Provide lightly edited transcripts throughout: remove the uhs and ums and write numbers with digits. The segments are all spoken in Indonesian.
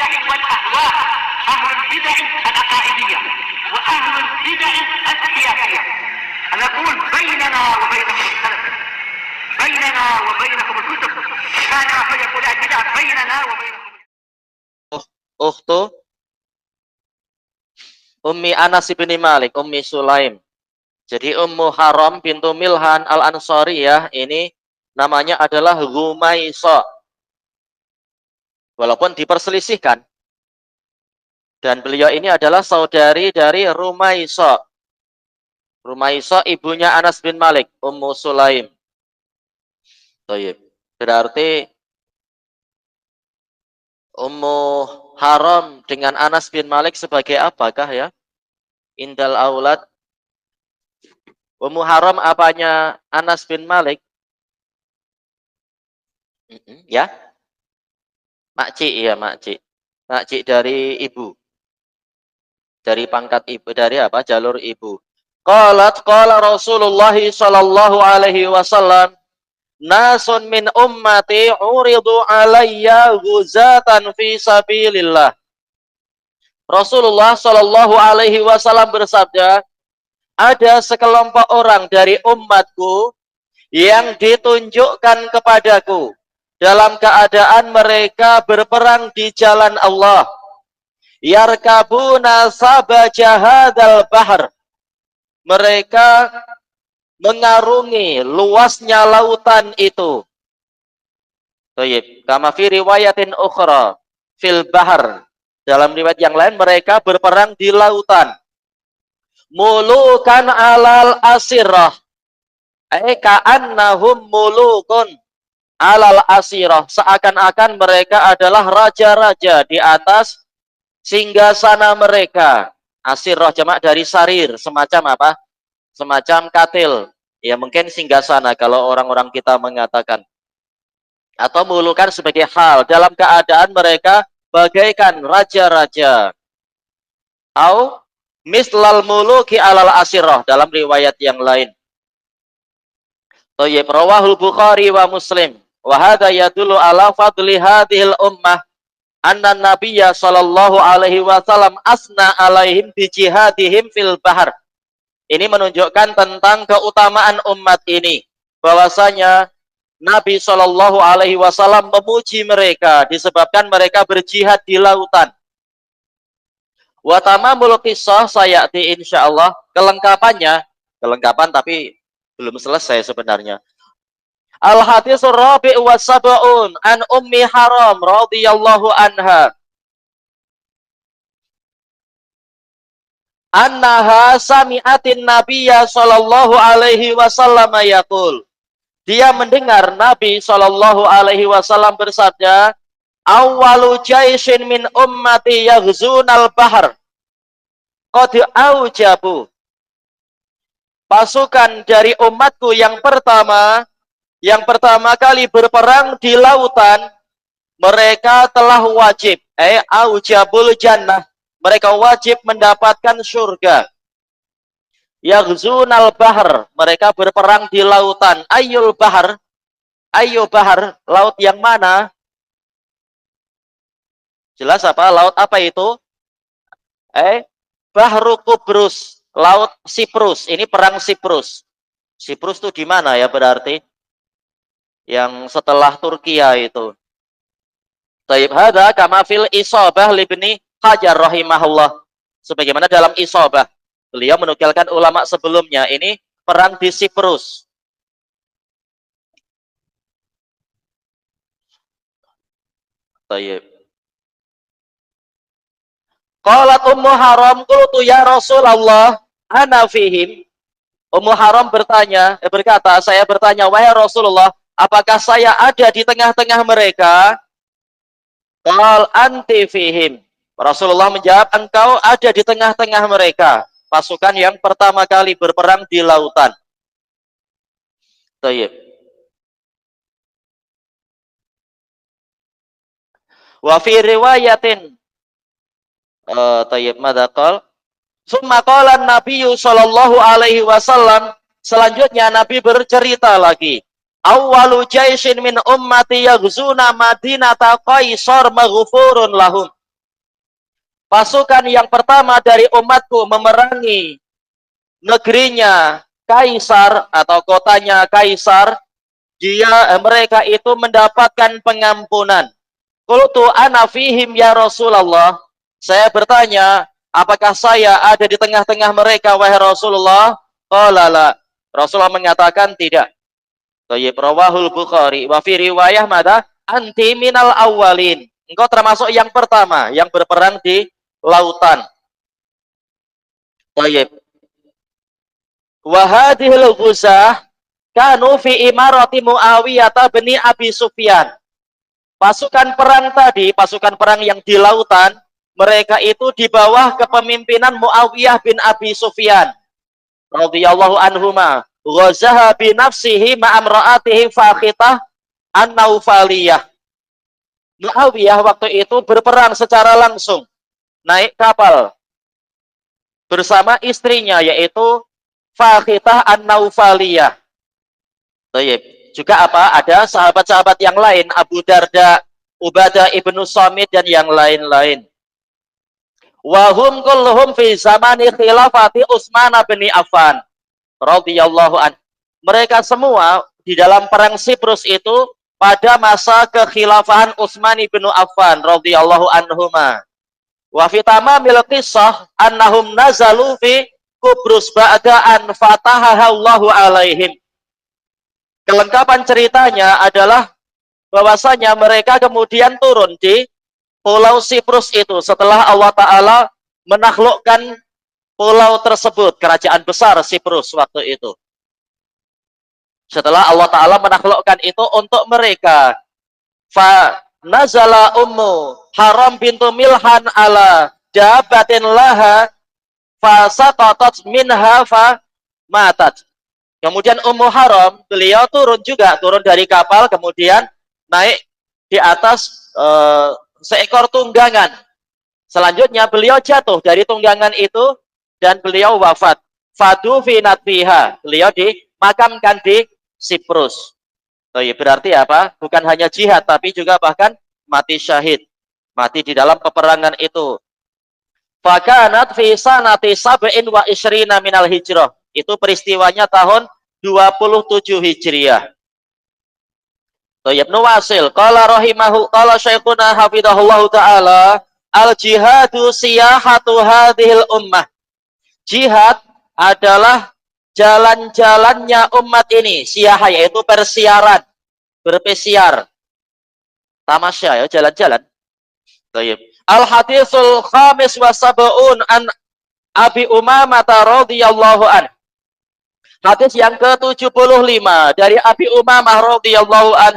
البدع والأهواء، أهل البدع العقائدية وأهل البدع السياسية. نقول بيننا وبينكم السلف، بيننا وبينكم الكتب، كان فيقول البدع بيننا وبينكم. Ukhtu Ummi Anas bin Malik, Ummi Sulaim. Jadi Ummu Haram bintu Milhan Al-Ansariyah ini namanya adalah Rumaisa. Walaupun diperselisihkan. Dan beliau ini adalah saudari dari Rumaisa. Rumaisa ibunya Anas bin Malik, Ummu Sulaim. Baik. Berarti Ummu Haram dengan Anas bin Malik sebagai apakah ya? Indal aulad. Ummu Haram apanya Anas bin Malik? Ya? Makcik ya, makcik. Makcik dari ibu. Dari pangkat ibu, dari apa? Jalur ibu. Qala Rasulullah sallallahu alaihi wasallam, nasun min ummati uridu alayya ghuzatan fi sabilillah. Rasulullah sallallahu alaihi wasallam bersabda, ada sekelompok orang dari umatku yang ditunjukkan kepadaku dalam keadaan mereka berperang di jalan Allah. Yarkabuna sabaja hadzal bahr. Mereka mengarungi luasnya lautan itu. Baik, kama fi riwayatin ukhra fil bahr. Dalam riwayat yang lain mereka berperang di lautan. Mulukan alal asirah. Ka'annahum mulukun alal asirah. Seakan-akan mereka adalah raja-raja di atas singgasana mereka. Asirah jamak dari sarir, semacam apa? Semacam katil. Ya mungkin singgasana kalau orang-orang kita mengatakan. Atau mulukan sebagai hal. Dalam keadaan mereka bagaikan raja-raja. Au mislal muluki alal asirah. Dalam riwayat yang lain. Thayyib, rawahul Bukhari wa Muslim. Wa hadha yadullu ala fadli hadhil ummah. Anna nabiyya sallallahu alaihi wasallam asna alaihim bi jihadihim fil bahar. Ini menunjukkan tentang keutamaan umat ini. Bahwasanya Nabi sallallahu alaihi wasallam memuji mereka disebabkan mereka berjihad di lautan. Wa tamamul qissah sayati insyaallah, kelengkapannya, kelengkapan tapi belum selesai sebenarnya. Al-haditsur rabi' wa sab'un an Ummi Haram radhiyallahu anha. Annaha sami'atin nabiyya sallallahu alaihi wasallam yaqul. Dia mendengar Nabi sallallahu alaihi wasallam bersabda, awwalu jaishin min ummati yaghzunal bahr qad aujabu. Pasukan dari umatku yang pertama kali berperang di lautan, mereka telah wajib, aujabul jannah, mereka wajib mendapatkan surga. Yaghzunal bahr, mereka berperang di lautan. Ayyul bahr, ayu bahr, laut yang mana? Jelas apa? Laut apa itu? Bahru Kubrus, laut Siprus. Ini perang Siprus. Siprus itu di mana ya berarti? Yang setelah Turkiya itu. Taib hadza kama fil Isabah libni Hajar rahimahullah. Sebagaimana dalam Isabah. Beliau menukilkan ulama sebelumnya. Ini perang di Siprus. Taib. Qalat Ummu Haram, qultu ya Rasulullah, ana fihim. Ummu Haram berkata, saya bertanya, wahai Rasulullah, apakah saya ada di tengah-tengah mereka? Qal anti fihim. Rasulullah menjawab, engkau ada di tengah-tengah mereka. Pasukan yang pertama kali berperang di lautan. Tayyib. Wa fi riwayatin tayyib madaqal. Summa qala Nabi sallallahu alaihi wasallam, selanjutnya Nabi bercerita lagi. Awwalu jaishin min ummati yaghzuna madinata Qaisar maghfurun lahum. Pasukan yang pertama dari umatku memerangi negerinya Kaisar atau kotanya Kaisar, mereka itu mendapatkan pengampunan. Qultu ana fihim ya Rasulullah. Saya bertanya, apakah saya ada di tengah-tengah mereka wahai Rasulullah? Qala la. Rasulullah mengatakan tidak. Thayyib, rawahul Bukhari wa fi riwayah mada anti minal awwalin. Engkau termasuk yang pertama yang berperang di lautan. Thayyib. Wa hadhil ghuzah kanu fi imarati Muawiyah bin Abi Sufyan. Pasukan perang tadi, pasukan perang yang di lautan, mereka itu di bawah kepemimpinan Muawiyah bin Abi Sufyan radhiyallahu anhuma. Ghazaha bi nafsihi ma'amra'atihi Fakhitah an-Naufaliyah. Muawiyah waktu itu berperang secara langsung, naik kapal bersama istrinya yaitu Fakhitah an-Naufaliyah. Juga apa? Ada sahabat-sahabat yang lain, Abu Darda, Ubadah ibnu Samit dan yang lain-lain. Wahum kulluhum fi zamani khilafati Utsman bin Affan radhiyallahu an. Mereka semua di dalam perang Siprus itu pada masa kekhilafahan Utsman bin Affan radhiyallahu anhuma. Wa fi tamamil qissah annahum nazalu fi Kubrus ba'da an fatahaha Allahu alaihim. Kelengkapan ceritanya adalah bahwasanya mereka kemudian turun di Pulau Siprus itu setelah Allah Ta'ala menaklukkan pulau tersebut, kerajaan besar Siprus waktu itu. Setelah Allah Ta'ala menaklukkan itu untuk mereka. Fa nazala ummu Haram bintu Milhan ala dabatin laha fa saqatat minha fa matat. Kemudian Ummu Haram, beliau turun dari kapal, kemudian naik di atas seekor tunggangan. Selanjutnya beliau jatuh dari tunggangan itu dan beliau wafat. Fadu finat biha. Beliau dimakamkan di Siprus. Berarti apa? Bukan hanya jihad, tapi juga bahkan mati syahid. Mati di dalam peperangan itu. Fakanat fi sanati sab'in wa ishrina minal hijrah. Itu peristiwanya tahun 27 Hijriah. Thayyib Nuwasil qala rahimahu qala syekhuna hafizahullahu taala al jihadu siyahatu hadhil ummah. Jihad adalah jalan-jalannya umat ini. Siyah yaitu persiaran, berpesiar. Tamasya ya, jalan-jalan. Thayyib. Al haditsul khamis wa sab'un an Abi Umamah radhiyallahu an. Hadis yang ke-75 dari Abi Umamah radhiyallahu an.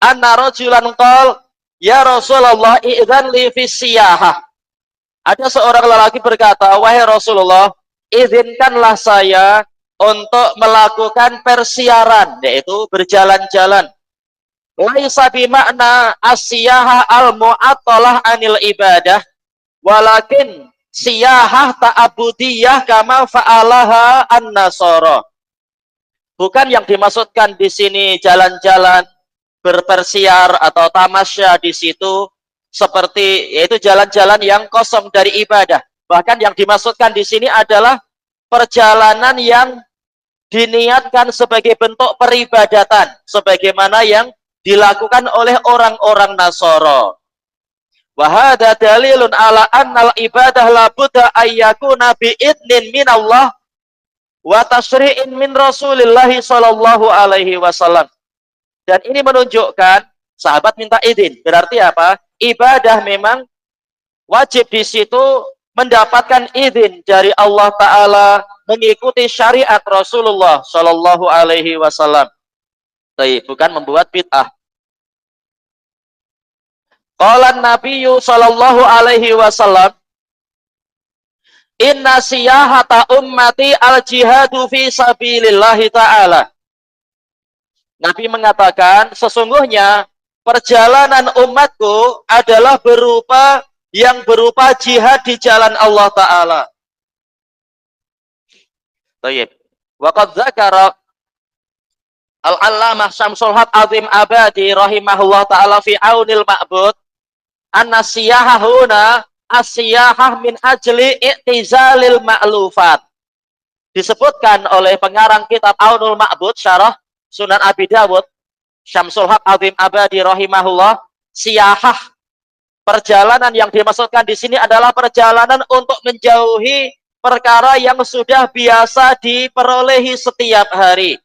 Anna rajulan qala ya Rasulullah idzan li fi siyahah. Ada seorang lelaki berkata, wahai Rasulullah, izinkanlah saya untuk melakukan persiaran, yaitu berjalan-jalan. Laisa bi makna as-siyahah al-mu'attalah anil ibadah, walakin siyahah ta'abudiyah kama fa'alaha an-nasara. Bukan yang dimaksudkan di sini jalan-jalan berpersiar atau tamasya di situ seperti yaitu jalan-jalan yang kosong dari ibadah. Bahkan yang dimaksudkan di sini adalah perjalanan yang diniatkan sebagai bentuk peribadatan sebagaimana yang dilakukan oleh orang-orang Nasara. Wa hadza dalilun ala annal ibadah la budda ayyakuna bi idnin minallah wa tasyri'in min Rasulillah sallallahu alaihi wasallam. Dan ini menunjukkan sahabat minta izin. Berarti apa? Ibadah memang wajib di situ mendapatkan izin dari Allah Ta'ala mengikuti syariat Rasulullah sallallahu alaihi wasallam. Bukan membuat bid'ah. Qala Nabiyyu sallallahu alaihi wasallam, inna siyahata ummati al-jihadu fi sabilillahi ta'ala. Nabi mengatakan, sesungguhnya perjalanan umatku adalah berupa jihad di jalan Allah Ta'ala. Baik. Waqad dzakara Al-Allamah Syamsul Haq Azim Abadi rahimahullah ta'ala fi Aunil Ma'bud anna siyahahuna as-siyahah min ajli i'tizalil ma'lufat. Disebutkan oleh pengarang kitab Aunul Ma'bud syarah Sunan Abi Dawud Syamsul Haq Azim Abadi rahimahullah, siyahah, perjalanan yang dimaksudkan di sini adalah perjalanan untuk menjauhi perkara yang sudah biasa diperolehi setiap hari.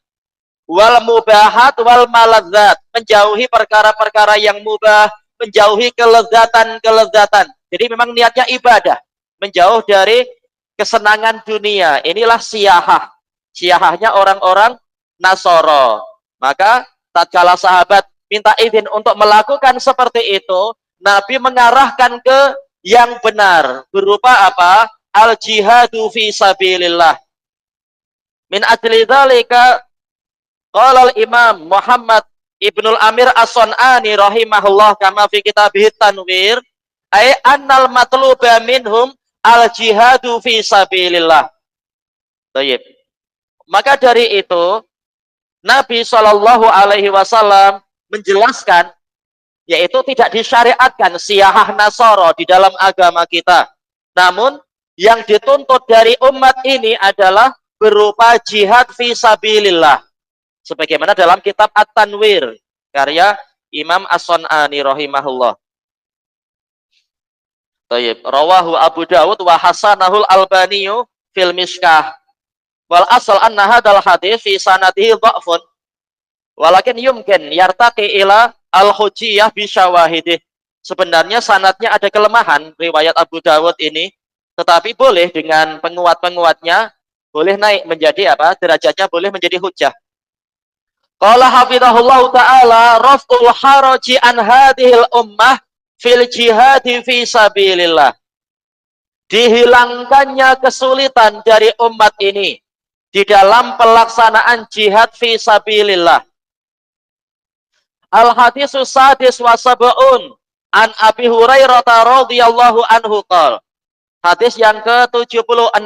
Wal mubahat wal maladzat, menjauhi perkara-perkara yang mubah, menjauhi kelezatan-kelezatan. Jadi memang niatnya ibadah, menjauh dari kesenangan dunia. Inilah siyahah. Siyahahnya orang-orang Nasoro. Maka tatkala sahabat minta izin untuk melakukan seperti itu, Nabi mengarahkan ke yang benar, berupa apa? Al-jihadu fi sabilillah. Min ajli dzalika qala al-Imam Muhammad Ibnul Amir As-Sun'ani rahimahullah kama fi kitabih Tanwir, ay annal matluba minhum al-jihadu fi sabilillah. Baik. Maka dari itu Nabi Shallallahu Alaihi Wasallam menjelaskan, yaitu tidak disyariatkan siyahah Nasoro di dalam agama kita. Namun yang dituntut dari umat ini adalah berupa jihad fi sabilillah. Sebagaimana dalam kitab At-Tanwir karya Imam As-Sun'ani rahimahullah. Tayyib. Rawahu Abu Dawud wa hasanahul Albaniyu fil Mishkah. Wal asal anna hadal hadis fi sanadihi dha'fun walakin yumkin yartaqi ila al-hujjiyah bi syawahidih. Sebenarnya sanadnya ada kelemahan riwayat Abu Dawud ini, tetapi boleh dengan penguat-penguatnya boleh naik menjadi apa? Derajatnya boleh menjadi hujjah. Qala hafizahullah taala raf'ul haraji an hadhil ummah fil jihadi fi sabilillah. Dihilangkannya kesulitan dari umat ini di dalam pelaksanaan jihad fi sabilillah. Al-hadisus sadis wa sab'un an Abi Hurairah radhiyallahu anhu qala. Hadis yang ke-76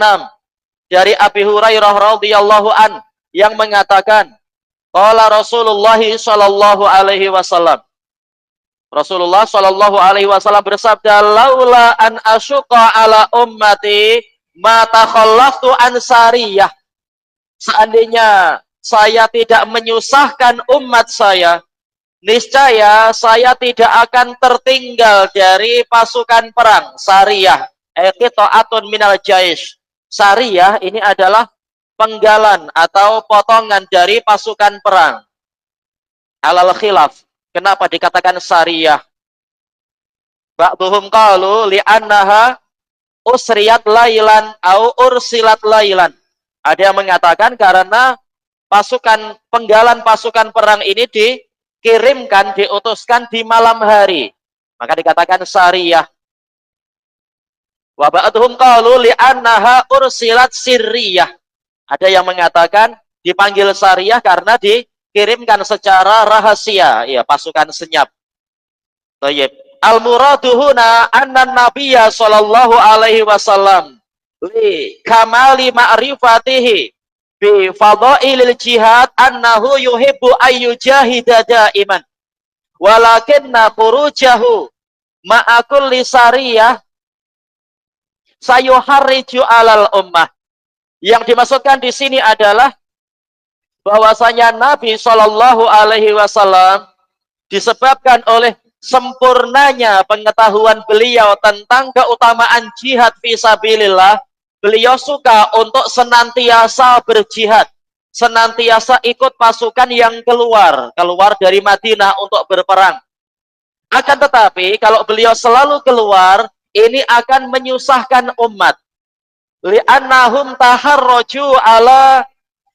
dari Abi Hurairah radhiyallahu an yang mengatakan qala Rasulullah sallallahu alaihi wasallam. Rasulullah sallallahu alaihi wasallam bersabda, "Laula an asyqa ala ummati ma takhallaftu an sariyah." Seandainya saya tidak menyusahkan umat saya, niscaya saya tidak akan tertinggal dari pasukan perang. Sariyah, qita'atun minal jaish. Sariyah ini adalah penggalan atau potongan dari pasukan perang. Alal khilaf. Kenapa dikatakan sariyah? Ba'duhum qalu li'annaha usriyat lailan au ursilat lailan. Ada yang mengatakan karena penggalan pasukan perang ini dikirimkan, diutuskan di malam hari. Maka dikatakan sariyah. Wa ba'dhum qalu li'annaha ursilat sirriyah. Ada yang mengatakan dipanggil sariyah karena dikirimkan secara rahasia, ya, pasukan senyap. Thayyib. Al-muradu huna anna nabiyya sallallahu alaihi wasallam li kamali ma'rifatihi bi fadailil jihad annahu yuhibbu ayyujahida daiman walakinna furujahu ma'a kulli sariyah sayuharriju alal ummah. Yang dimaksudkan di sini adalah bahwasanya Nabi Shallallahu alaihi wasallam disebabkan oleh sempurnanya pengetahuan beliau tentang keutamaan jihad fisabilillah, beliau suka untuk senantiasa berjihad, senantiasa ikut pasukan yang keluar dari Madinah untuk berperang. Akan tetapi kalau beliau selalu keluar, ini akan menyusahkan umat. Li'annahum taharraju ala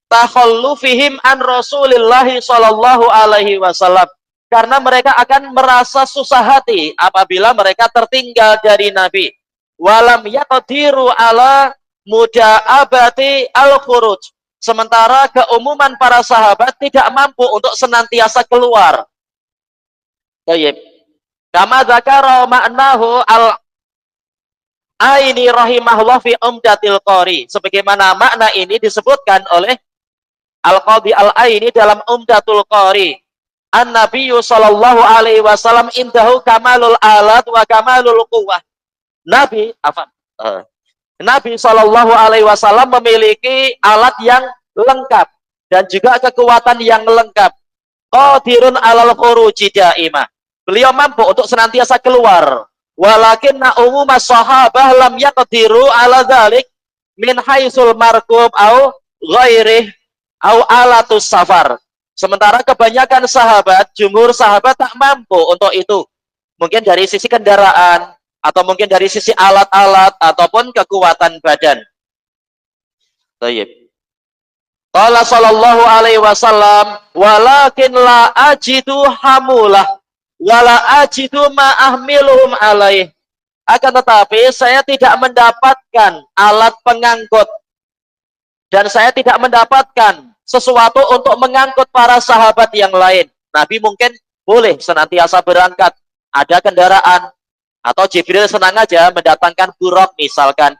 takhallufihim an Rasulillahi sallallahu alaihi wasallam. Karena mereka akan merasa susah hati apabila mereka tertinggal dari Nabi. Walam yaqdiru ala muda'abati al-khuruj. Sementara keumuman para sahabat tidak mampu untuk senantiasa keluar. Baik. Kama dzakara ma'nahu al-Aini rahimahullah fi Umdatil Qari. Sebagaimana makna ini disebutkan oleh Al-Qadhi Al-Aini dalam Umdatul Qari. An-Nabiyyu sallallahu alaihi wasallam indahu kamalul alat wa kamalul quwwah. Nabi apa? Nabi Shallallahu Alaihi Wasallam memiliki alat yang lengkap dan juga kekuatan yang lengkap. Qadirun alal khuruji daimah. Beliau mampu untuk senantiasa keluar. Walakin umuma sahabah lam yaqdiru ala dzalik min haitsul markub au ghairih au alatus safar. Sementara kebanyakan sahabat, jumhur sahabat tak mampu untuk itu. Mungkin dari sisi kendaraan, atau mungkin dari sisi alat-alat, ataupun kekuatan badan. Baik. Qala sallallahu alaihi wasallam, walakin la ajidu hamulah, wala ajidu ma ahmiluhum alaih. Akan tetapi saya tidak mendapatkan alat pengangkut, dan saya tidak mendapatkan sesuatu untuk mengangkut para sahabat yang lain. Nabi mungkin boleh senantiasa berangkat, ada kendaraan, atau Jibril senang aja mendatangkan buruk misalkan.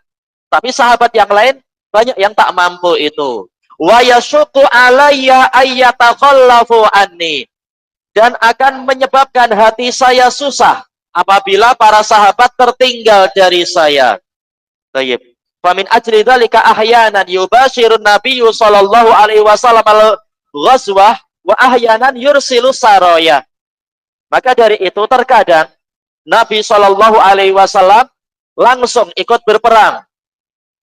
Tapi sahabat yang lain banyak yang tak mampu itu. Wa yashuqu alayya ayyatakhallafu anni. Dan akan menyebabkan hati saya susah apabila para sahabat tertinggal dari saya. Baik. Famin ajli dzalika ahyanan yubashirun nabiyyu sallallahu alaihi wasallam al-ghazwah wa ahyanan yursilu saraya. Maka dari itu terkadang Nabi Shallallahu Alaihi Wasallam langsung ikut berperang,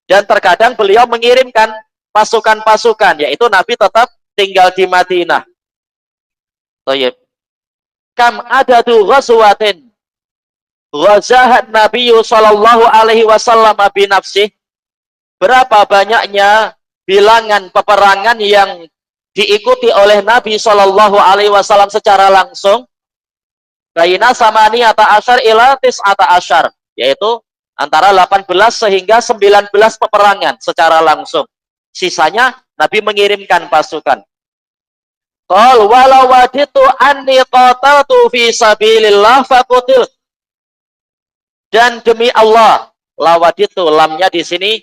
dan terkadang beliau mengirimkan pasukan-pasukan, yaitu Nabi tetap tinggal di Madinah. Tayyib. Kam adadu ghazwatin ghazahat Nabi Shallallahu Alaihi Wasallam bi nafsih. Berapa banyaknya bilangan peperangan yang diikuti oleh Nabi Shallallahu Alaihi Wasallam secara langsung? Baina samaniyata asyar ila tis'ata asyar, yaitu antara 18 sehingga 19 peperangan secara langsung. Sisanya Nabi mengirimkan pasukan. Qal walau waditu anni qataltu fi sabilillah faqutil. Dan demi Allah, lawaditu, lamnya di sini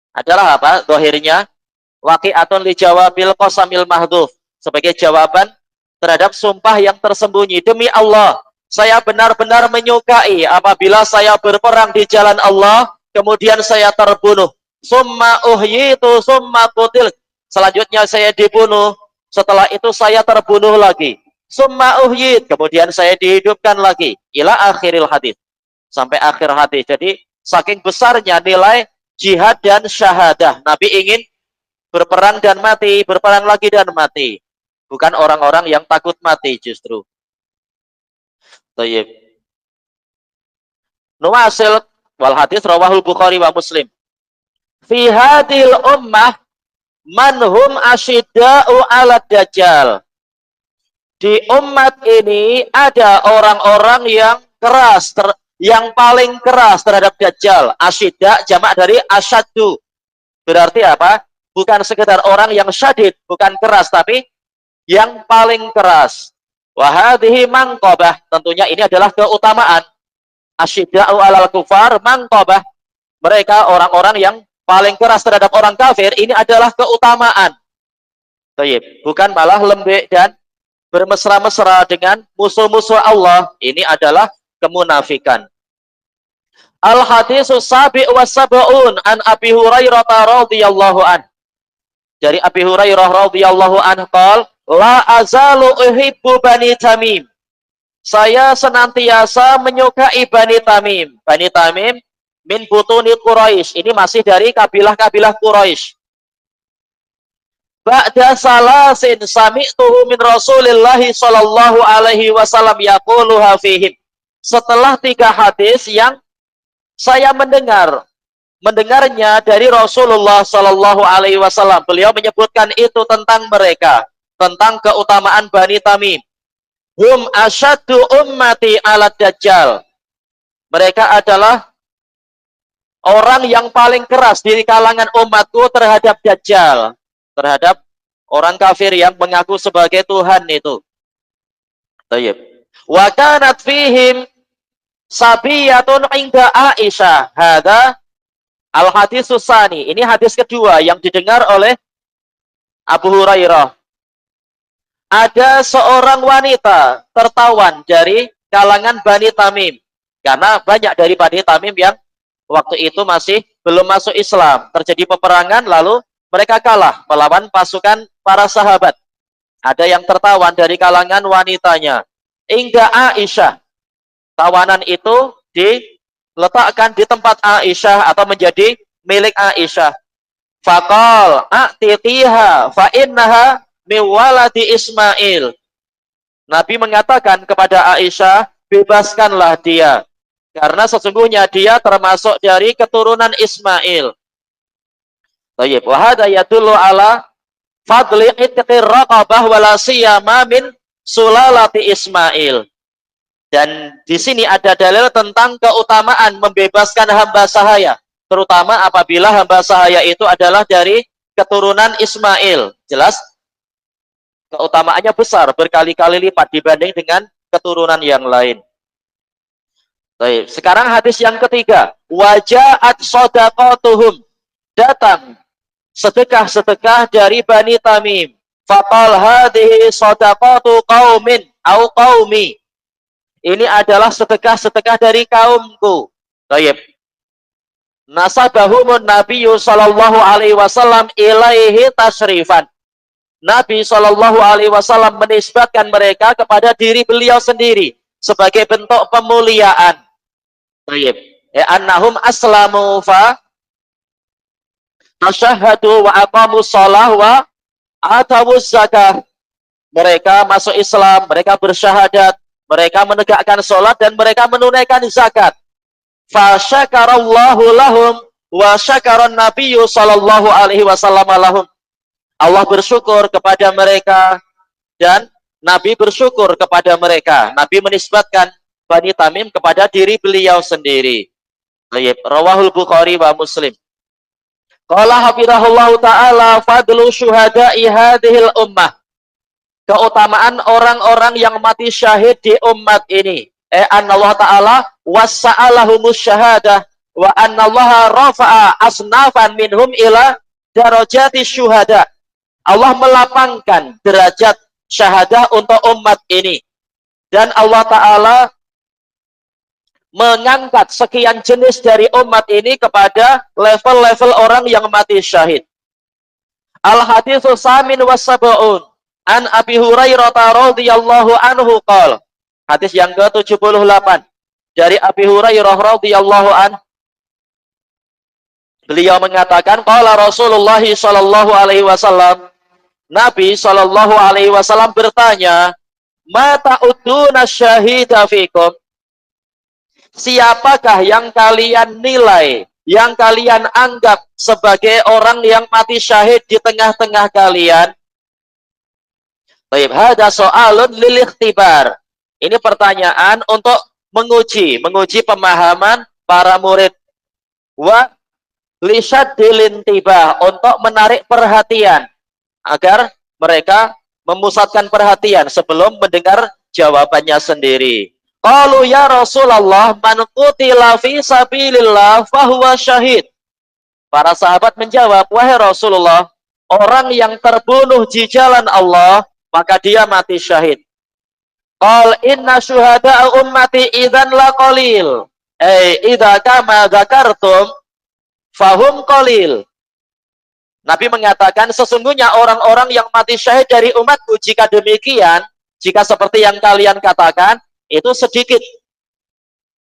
adalah apa? Zahirnya waqi'atun li jawabil qasamil mahdhuf, sebagai jawaban terhadap sumpah yang tersembunyi. Demi Allah, saya benar-benar menyukai apabila saya berperang di jalan Allah, kemudian saya terbunuh. Summa uhyitu summa qutil. Selanjutnya saya dibunuh, setelah itu saya terbunuh lagi. Summa uhyit, kemudian saya dihidupkan lagi. Ila akhiril hadis, sampai akhir hadis. Jadi saking besarnya nilai jihad dan syahadah, Nabi ingin berperang dan mati, berperang lagi dan mati. Bukan orang-orang yang takut mati justru. Tayyib. Nuwasil wal hadis rawahul Bukhari wa Muslim. Fi hadhil ummah manhum asyidda'u 'ala dajjal. Di umat ini ada orang-orang yang keras, yang paling keras terhadap dajjal. Asyidda jamak dari asyaddu. Berarti apa? Bukan sekedar orang yang syadid, bukan keras, tapi yang paling keras. Wahadihi mangkobah, tentunya ini adalah keutamaan. Asyidda'u alal kufar mangkobah, mereka orang-orang yang paling keras terhadap orang kafir, ini adalah keutamaan. Bukan malah lembek dan bermesra-mesra dengan musuh-musuh Allah, ini adalah kemunafikan. Al-hadisus sabi' wa sab'un an Abi Hurairah radhiyallahu an. Dari Abi Hurairah radhiyallahu an qala la azalu uhibbu Bani Tamim. Saya senantiasa menyukai Bani Tamim. Bani Tamim min butuni Quraisy. Ini masih dari kabilah-kabilah Quraisy. Ba'da salasin sami'tuhu min Rasulillah sallallahu alaihi wasallam yaquluha fihim. Setelah 3 hadis yang saya mendengarnya dari Rasulullah sallallahu alaihi wasallam. Beliau menyebutkan itu tentang mereka, tentang keutamaan Bani Tamim. Hum asyaddu ummati 'ala dajjal. Mereka adalah orang yang paling keras di kalangan umatku terhadap dajjal, terhadap orang kafir yang mengaku sebagai Tuhan itu. Tayyib. Wa kanat fihim sabiyatun 'inda Aisyah. Hadza al-haditsus tsani. Ini hadis kedua yang didengar oleh Abu Hurairah. Ada seorang wanita tertawan dari kalangan Bani Tamim. Karena banyak dari Bani Tamim yang Waktu itu masih belum masuk Islam. Terjadi peperangan, lalu mereka kalah melawan pasukan para sahabat. Ada yang tertawan dari kalangan wanitanya. Hingga Aisyah. Tawanan itu diletakkan di tempat Aisyah atau menjadi milik Aisyah. Faqal a'titiha fa innaha miwaladi Ismail. Nabi mengatakan kepada Aisyah, bebaskanlah dia. Karena sesungguhnya dia termasuk dari keturunan Ismail. Baik, wa hadza yadullu ala fadli itqir raqabah wala siyama min sulalati Ismail. Dan di sini ada dalil tentang keutamaan membebaskan hamba sahaya, terutama apabila hamba sahaya itu adalah dari keturunan Ismail. Jelas keutamaannya besar, berkali-kali lipat dibanding dengan keturunan yang lain. Baik, sekarang hadis yang ketiga, wajaat shadaqatuhum, datang sedekah-sedekah dari Bani Tamim. Faqal hadhihi shadaqatu qaumin au qaumi. Ini adalah sedekah-sedekah dari kaumku. Baik. Nasabahumun Nabiyyu sallallahu alaihi wasallam ilaihi tasrifan. Nabi sallallahu alaihi wasallam menisbatkan mereka kepada diri beliau sendiri sebagai bentuk pemuliaan. Baik. Annahum aslamu fa tasyahhadu wa aqamus shalah wa atawuz zakah. Mereka masuk Islam, mereka bersyahadat, mereka menegakkan sholat dan mereka menunaikan zakat. Fa syakarallahu lahum wa syakaran nabiyyu sallallahu alaihi wasallam lahum. Allah bersyukur kepada mereka dan Nabi bersyukur kepada mereka. Nabi menisbatkan Bani Tamim kepada diri beliau sendiri. Baik, rawahul Bukhari wa Muslim. Qala hafizahullahu taala fadlu syuhada'i hadhil ummah. Keutamaan orang-orang yang mati syahid di umat ini. Anallah ta'ala wassa'alahumus syahadah wa anallaha rafa'a asnafan minhum ila darajati syuhada. Allah melapangkan derajat syahadah untuk umat ini. Dan Allah ta'ala mengangkat sekian jenis dari umat ini kepada level-level orang yang mati syahid. Al-hadithu samin wassaba'un. An Abi Hurairah radhiyallahu anhu qala. Hadis yang ke-78 dari Abi Hurairah radhiyallahu anhu. Beliau mengatakan qala Rasulullah sallallahu alaihi wasallam. Nabi sallallahu alaihi wasallam bertanya, "Ma ta'uduna syahida fikum?" Siapakah yang kalian nilai, yang kalian anggap sebagai orang yang mati syahid di tengah-tengah kalian? Baik, hada so'alun lil ikhtibar. Ini pertanyaan untuk menguji pemahaman para murid. Wa lisyaddil intibah, untuk menarik perhatian agar mereka memusatkan perhatian sebelum mendengar jawabannya sendiri. Qalu ya Rasulullah man qutila fi sabilillah fahuwa syahid. Para sahabat menjawab, wahai Rasulullah, orang yang terbunuh di jalan Allah maka dia mati syahid. Qal inna syuhada'a ummati idzan la qalil. Idza kama dzakartum fahum qalil. Nabi mengatakan sesungguhnya orang-orang yang mati syahid dari umatku jika demikian, jika seperti yang kalian katakan, itu sedikit.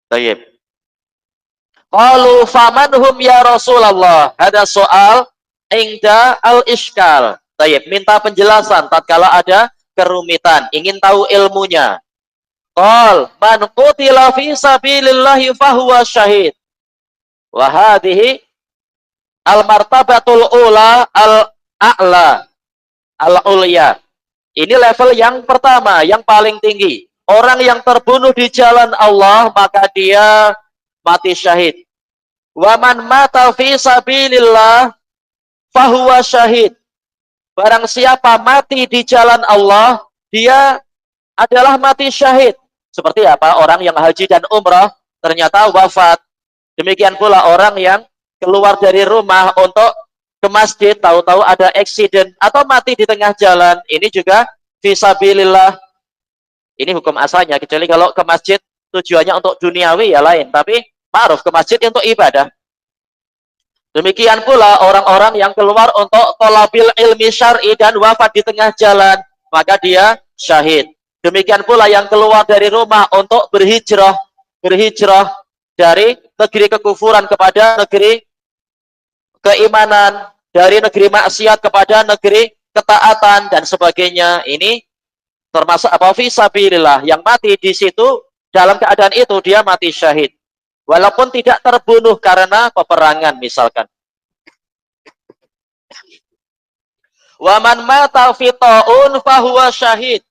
Baik. Qalu famanhum ya Rasulullah. Ada soal ingda al-iskal. Baik, minta penjelasan tatkala ada kerumitan, ingin tahu ilmunya. Qal man qutila fi sabilillahi fahuwa syahid. Wa hadhihi al-martabatul ula al-a'la al-ulya. Ini level yang pertama, yang paling tinggi. Orang yang terbunuh di jalan Allah maka dia mati syahid. Wa man mata fi sabilillah fahuwa syahid. Barang siapa mati di jalan Allah, dia adalah mati syahid. Seperti apa? Orang yang haji dan umrah ternyata wafat. Demikian pula orang yang keluar dari rumah untuk ke masjid, tahu-tahu ada eksiden atau mati di tengah jalan. Ini juga fisabilillah. Ini hukum asalnya, kecuali kalau ke masjid tujuannya untuk duniawi ya lain. Tapi ma'ruf, ke masjid untuk ibadah. Demikian pula orang-orang yang keluar untuk thalabil ilmi syar'i dan wafat di tengah jalan, maka dia syahid. Demikian pula yang keluar dari rumah untuk berhijrah dari negeri kekufuran kepada negeri keimanan, dari negeri maksiat kepada negeri ketaatan dan sebagainya. Ini termasuk apa, fi sabilillah, yang mati di situ dalam keadaan itu dia mati syahid. Walaupun tidak terbunuh karena peperangan misalkan. Wa man mata fi ta'un fahuwa syahid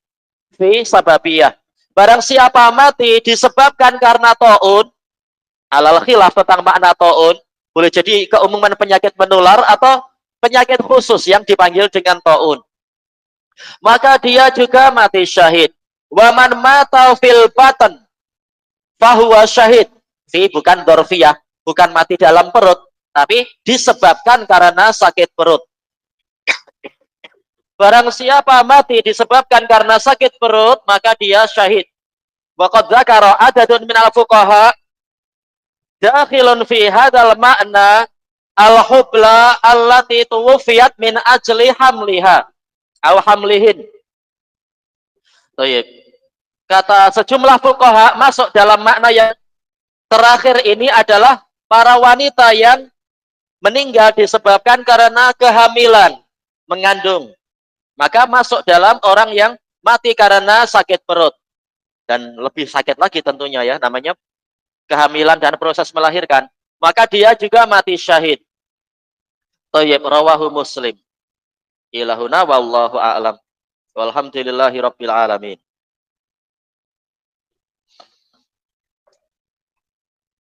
fi sababiyah. Barang siapa mati disebabkan karena ta'un, alal khilaf tentang makna ta'un, boleh jadi keumuman penyakit menular atau penyakit khusus yang dipanggil dengan ta'un, maka dia juga mati syahid. Wa man mata fil batan fahuwa syahid. Fi bukan dorfiyah, bukan mati dalam perut, tapi disebabkan karena sakit perut. Barang siapa mati disebabkan karena sakit perut, maka dia syahid. Wa qad dzakara adadun minal fuqaha dakhilun fi hadzal ma'na al-hubla allati tuwfiyat min ajli hamliha aw hamlihin. Baik. Kata sejumlah fuqaha masuk dalam makna yang terakhir ini adalah para wanita yang meninggal disebabkan karena kehamilan, mengandung. Maka masuk dalam orang yang mati karena sakit perut. Dan lebih sakit lagi tentunya ya, namanya kehamilan dan proses melahirkan. Maka dia juga mati syahid. Thayyib, rawahu Muslim. Ilahuna wallahu a'lam. Walhamdulillahi rabbil alamin.